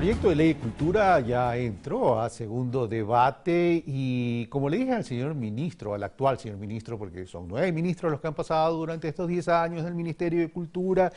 proyecto de ley de cultura ya entró a segundo debate y como le dije al señor ministro, al actual señor ministro, porque son 9 ministros los que han pasado durante estos 10 años del Ministerio de Cultura,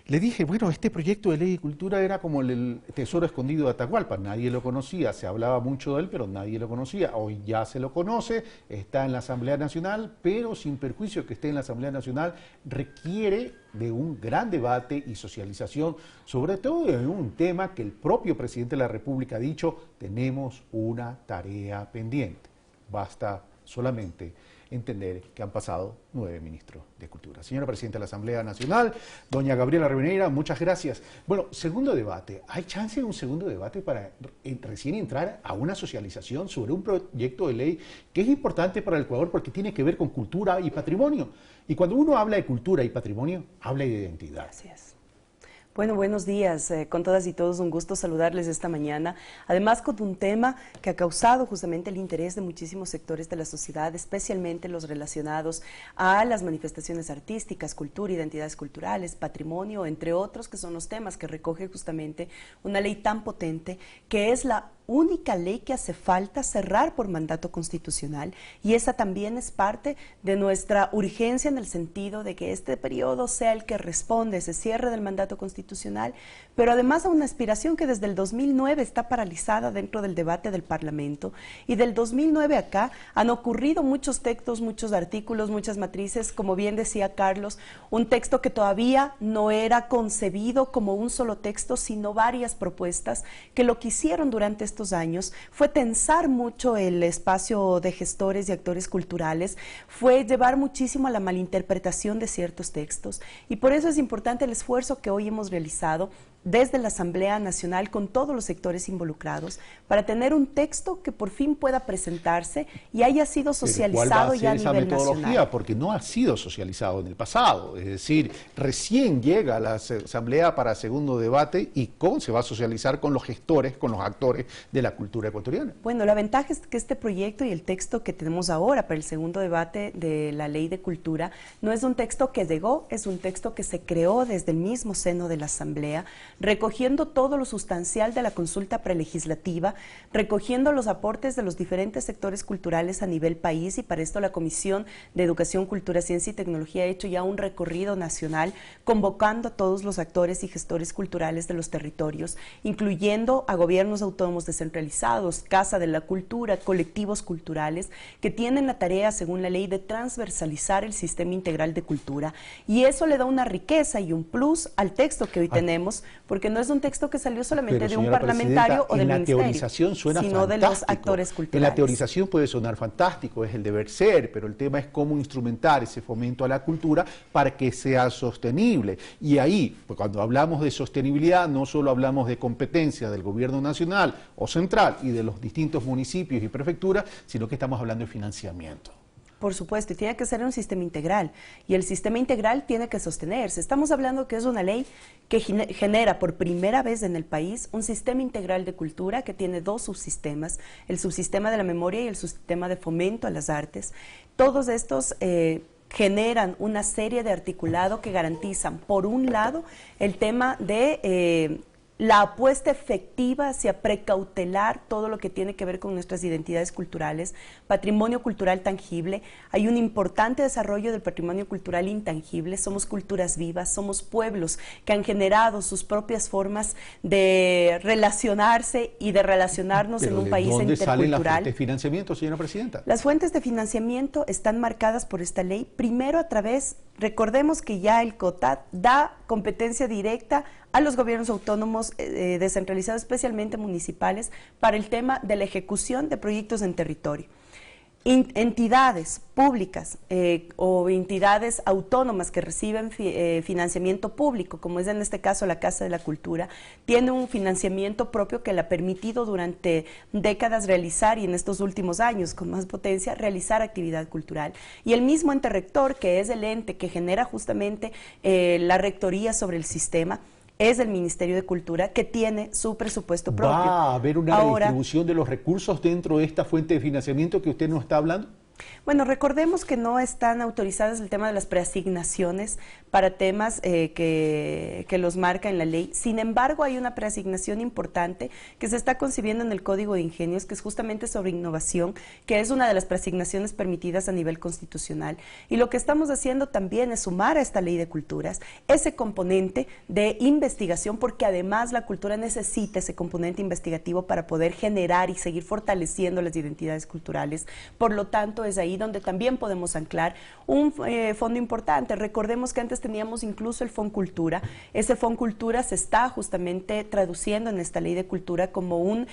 le dije, bueno, este proyecto de ley de cultura era como el tesoro escondido de Atahualpa, nadie lo conocía, se hablaba mucho de él, pero nadie lo conocía, hoy ya se lo conoce, está en la Asamblea Nacional, pero sin perjuicio que esté en la Asamblea Nacional, requiere de un gran debate y socialización, sobre todo de un tema que el propio presidente de la República ha dicho, tenemos una tarea pendiente. Basta solamente entender que han pasado 9 ministros de Cultura. Señora Presidenta de la Asamblea Nacional, doña Gabriela Rivadeneira, muchas gracias. Bueno, segundo debate. ¿Hay chance de un segundo debate para recién entrar a una socialización sobre un proyecto de ley que es importante para el Ecuador porque tiene que ver con cultura y patrimonio? Y cuando uno habla de cultura y patrimonio, habla de identidad. Gracias. Bueno, buenos días. Con todas y todos un gusto saludarles esta mañana. Además, con un tema que ha causado justamente el interés de muchísimos sectores de la sociedad, especialmente los relacionados a las manifestaciones artísticas, cultura, identidades culturales, patrimonio, entre otros, que son los temas que recoge justamente una ley tan potente que es la única ley que hace falta cerrar por mandato constitucional, y esa también es parte de nuestra urgencia en el sentido de que este periodo sea el que responde ese cierre del mandato constitucional, pero además a una aspiración que desde el 2009 está paralizada dentro del debate del Parlamento, y del 2009 acá han ocurrido muchos textos, muchos artículos, muchas matrices, como bien decía Carlos, un texto que todavía no era concebido como un solo texto, sino varias propuestas que lo que hicieron durante estos años fue tensar mucho el espacio de gestores y actores culturales, fue llevar muchísimo a la malinterpretación de ciertos textos, y por eso es importante el esfuerzo que hoy hemos realizado desde la Asamblea Nacional con todos los sectores involucrados para tener un texto que por fin pueda presentarse y haya sido socializado ya a nivel nacional. Porque no ha sido socializado en el pasado, es decir, recién llega a la Asamblea para segundo debate y cómo se va a socializar con los gestores, con los actores de la cultura ecuatoriana. Bueno, la ventaja es que este proyecto y el texto que tenemos ahora para el segundo debate de la Ley de Cultura no es un texto que llegó, es un texto que se creó desde el mismo seno de la Asamblea, recogiendo todo lo sustancial de la consulta prelegislativa, recogiendo los aportes de los diferentes sectores culturales a nivel país, y para esto la Comisión de Educación, Cultura, Ciencia y Tecnología ha hecho ya un recorrido nacional convocando a todos los actores y gestores culturales de los territorios, incluyendo a gobiernos autónomos descentralizados, Casa de la Cultura, colectivos culturales que tienen la tarea, según la ley, de transversalizar el sistema integral de cultura, y eso le da una riqueza y un plus al texto que hoy tenemos, porque no es un texto que salió solamente de un parlamentario o del ministerio, sino de los actores culturales. En la teorización puede sonar fantástico, es el deber ser, pero el tema es cómo instrumentar ese fomento a la cultura para que sea sostenible. Y ahí, pues cuando hablamos de sostenibilidad, no solo hablamos de competencia del gobierno nacional o central y de los distintos municipios y prefecturas, sino que estamos hablando de financiamiento. Por supuesto, y tiene que ser un sistema integral, y el sistema integral tiene que sostenerse. Estamos hablando que es una ley que genera por primera vez en el país un sistema integral de cultura que tiene 2 subsistemas, el subsistema de la memoria y el subsistema de fomento a las artes. Todos estos generan una serie de articulado que garantizan, por un lado, el tema de la apuesta efectiva hacia precautelar todo lo que tiene que ver con nuestras identidades culturales, patrimonio cultural tangible. Hay un importante desarrollo del patrimonio cultural intangible, somos culturas vivas, somos pueblos que han generado sus propias formas de relacionarse y de relacionarnos en un país intercultural. ¿Dónde salen las fuentes de financiamiento, señora Presidenta? Las fuentes de financiamiento están marcadas por esta ley, primero a través, recordemos que ya el COTAD da competencia directa a los gobiernos autónomos descentralizados, especialmente municipales, para el tema de la ejecución de proyectos en territorio. Entidades públicas o entidades autónomas que reciben financiamiento público, como es en este caso la Casa de la Cultura, tiene un financiamiento propio que le ha permitido durante décadas realizar, y en estos últimos años con más potencia, realizar actividad cultural. Y el mismo ente rector, que es el ente que genera justamente la rectoría sobre el sistema, es el Ministerio de Cultura, que tiene su presupuesto propio. ¿Va a haber una redistribución de los recursos dentro de esta fuente de financiamiento que usted nos está hablando? Bueno, recordemos que no están autorizadas el tema de las preasignaciones para temas que los marca en la ley. Sin embargo, hay una preasignación importante que se está concibiendo en el Código de Ingenios, que es justamente sobre innovación, que es una de las preasignaciones permitidas a nivel constitucional. Y lo que estamos haciendo también es sumar a esta ley de culturas ese componente de investigación, porque además la cultura necesita ese componente investigativo para poder generar y seguir fortaleciendo las identidades culturales. Por lo tanto, es ahí donde también podemos anclar un fondo importante. Recordemos que antes teníamos incluso el Foncultura. Ese Foncultura se está justamente traduciendo en esta ley de cultura como un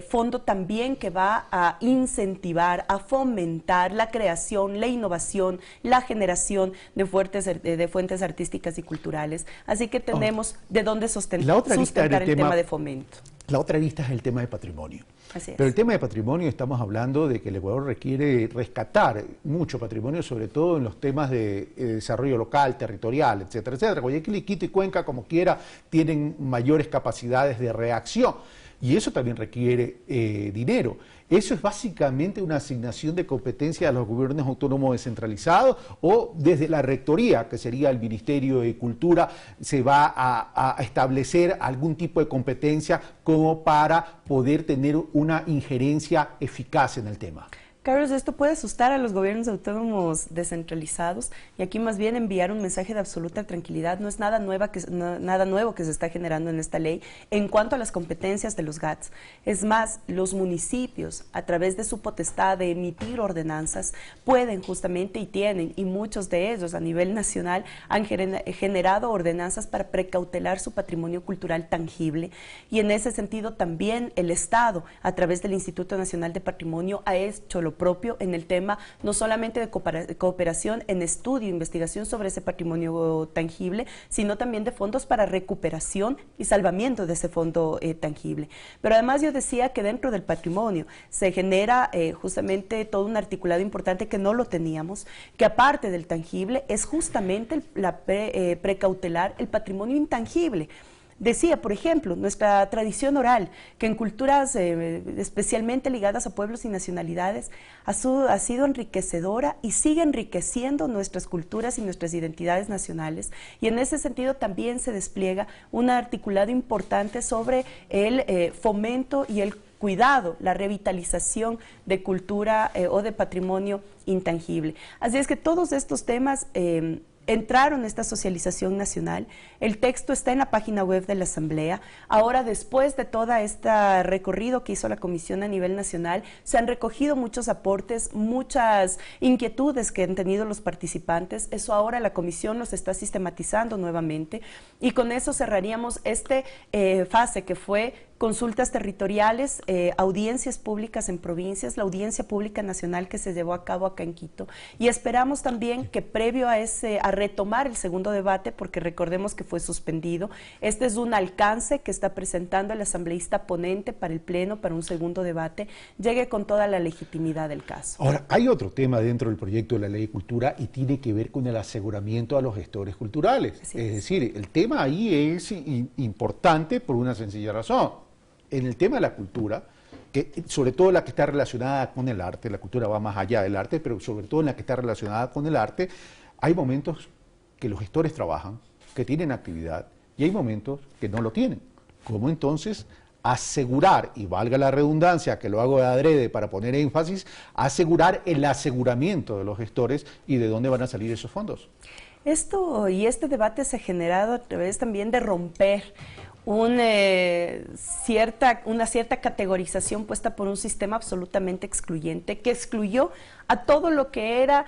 fondo también que va a incentivar, a fomentar la creación, la innovación, la generación de fuentes artísticas y culturales. Así que tenemos de dónde sustentar el tema de fomento. La otra lista es el tema de patrimonio. Así es. Pero el tema de patrimonio, estamos hablando de que el Ecuador requiere rescatar mucho patrimonio, sobre todo en los temas de desarrollo local, territorial, etcétera, etcétera. Guayaquil, Quito y Cuenca, como quiera, tienen mayores capacidades de reacción. Y eso también requiere dinero. ¿Eso es básicamente una asignación de competencia a los gobiernos autónomos descentralizados o desde la rectoría, que sería el Ministerio de Cultura, se va a establecer algún tipo de competencia como para poder tener una injerencia eficaz en el tema? Carlos, esto puede asustar a los gobiernos autónomos descentralizados y aquí más bien enviar un mensaje de absoluta tranquilidad. No es nada nuevo que se está generando en esta ley en cuanto a las competencias de los GATS. Es más, los municipios, a través de su potestad de emitir ordenanzas, pueden justamente y tienen, y muchos de ellos a nivel nacional han generado ordenanzas para precautelar su patrimonio cultural tangible. Y en ese sentido también el Estado, a través del Instituto Nacional de Patrimonio, ha hecho lo propio en el tema no solamente de cooperación en estudio e investigación sobre ese patrimonio tangible, sino también de fondos para recuperación y salvamiento de ese fondo tangible. Pero además yo decía que dentro del patrimonio se genera justamente todo un articulado importante que no lo teníamos, que aparte del tangible es justamente precautelar el patrimonio intangible. Decía, por ejemplo, nuestra tradición oral, que en culturas especialmente ligadas a pueblos y nacionalidades ha sido enriquecedora y sigue enriqueciendo nuestras culturas y nuestras identidades nacionales. Y en ese sentido también se despliega un articulado importante sobre el fomento y el cuidado, la revitalización de cultura o de patrimonio intangible. Así es que todos estos temas entraron a esta socialización nacional. El texto está en la página web de la Asamblea. Ahora, después de todo este recorrido que hizo la Comisión a nivel nacional, se han recogido muchos aportes, muchas inquietudes que han tenido los participantes. Eso ahora la Comisión los está sistematizando nuevamente y con eso cerraríamos esta fase que fue consultas territoriales, audiencias públicas en provincias, la audiencia pública nacional que se llevó a cabo acá en Quito. Y esperamos también que previo a retomar el segundo debate, porque recordemos que fue suspendido, este es un alcance que está presentando el asambleísta ponente para el Pleno, para un segundo debate, llegue con toda la legitimidad del caso. Ahora, hay otro tema dentro del proyecto de la Ley de Cultura y tiene que ver con el aseguramiento a los gestores culturales. Es decir, el tema ahí es importante por una sencilla razón. En el tema de la cultura, que sobre todo la que está relacionada con el arte, la cultura va más allá del arte, pero sobre todo en la que está relacionada con el arte, hay momentos que los gestores trabajan, que tienen actividad, y hay momentos que no lo tienen. ¿Cómo entonces asegurar, y valga la redundancia, que lo hago de adrede para poner énfasis, asegurar el aseguramiento de los gestores y de dónde van a salir esos fondos? Este debate se ha generado a través también de romper una cierta categorización puesta por un sistema absolutamente excluyente que excluyó a todo lo que era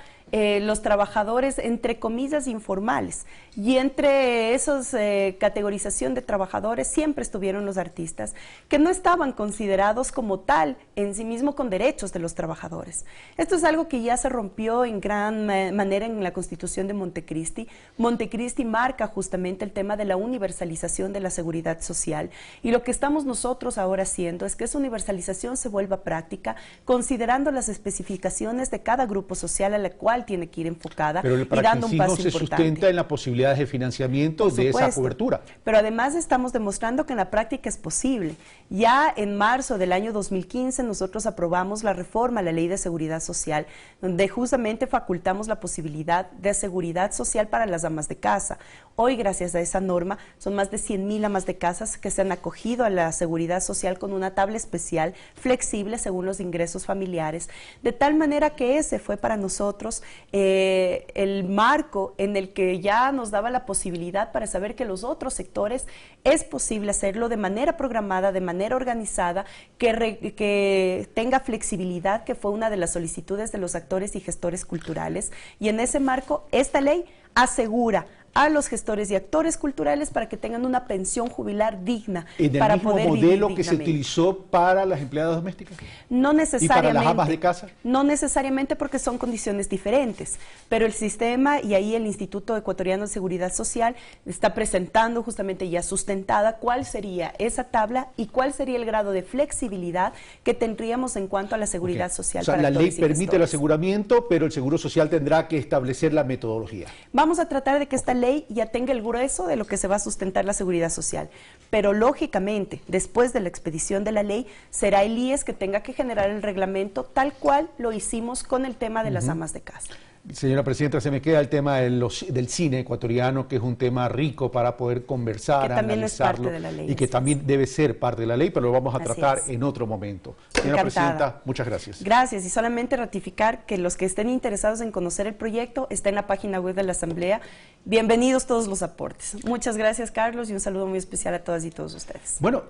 los trabajadores, entre comillas, informales. Y entre esas categorización de trabajadores siempre estuvieron los artistas, que no estaban considerados como tal en sí mismo con derechos de los trabajadores. Esto es algo que ya se rompió en gran manera en la Constitución de Montecristi. Montecristi marca justamente el tema de la universalización de la seguridad social. Y lo que estamos nosotros ahora haciendo es que esa universalización se vuelva práctica, considerando las especificaciones de cada grupo social a la cual cual tiene que ir enfocada pero y dando un paso no se sustenta en las posibilidades de financiamiento de esa cobertura. Pero además estamos demostrando que en la práctica es posible. Ya en marzo del año 2015 nosotros aprobamos la reforma a la Ley de Seguridad Social, donde justamente facultamos la posibilidad de seguridad social para las amas de casa. Hoy, gracias a esa norma, son más de 100.000 amas de casas que se han acogido a la seguridad social con una tabla especial, flexible según los ingresos familiares, de tal manera que ese fue para nosotros el marco en el que ya nos daba la posibilidad para saber que los otros sectores es posible hacerlo de manera programada, de manera organizada, que tenga flexibilidad, que fue una de las solicitudes de los actores y gestores culturales, y en ese marco esta ley asegura a los gestores y actores culturales para que tengan una pensión jubilar digna. ¿En el mismo modelo que se utilizó para las empleadas domésticas? No necesariamente. ¿Y para las amas de casa? No necesariamente, porque son condiciones diferentes, pero el sistema, y ahí el Instituto Ecuatoriano de Seguridad Social está presentando justamente ya sustentada cuál sería esa tabla y cuál sería el grado de flexibilidad que tendríamos en cuanto a la seguridad social. O sea, la ley permite el aseguramiento, pero el Seguro Social tendrá que establecer la metodología. Vamos a tratar de que esta ley ya tenga el grueso de lo que se va a sustentar la seguridad social, pero lógicamente después de la expedición de la ley será el IES que tenga que generar el reglamento tal cual lo hicimos con el tema de las amas de casa. Señora Presidenta, se me queda el tema del cine ecuatoriano, que es un tema rico para poder conversar, que también analizarlo, es parte de la ley, y que también debe ser parte de la ley, pero lo vamos a tratar en otro momento. Señora Presidenta, muchas gracias. Gracias, y solamente ratificar que los que estén interesados en conocer el proyecto está en la página web de la Asamblea. Bienvenidos todos los aportes. Muchas gracias, Carlos, y un saludo muy especial a todas y todos ustedes. Bueno,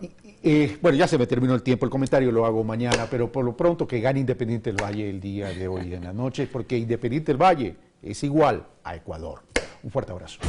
bueno, ya se me terminó el tiempo, el comentario lo hago mañana, pero por lo pronto que gane Independiente del Valle el día de hoy en la noche, porque Independiente del Valle es igual a Ecuador. Un fuerte abrazo.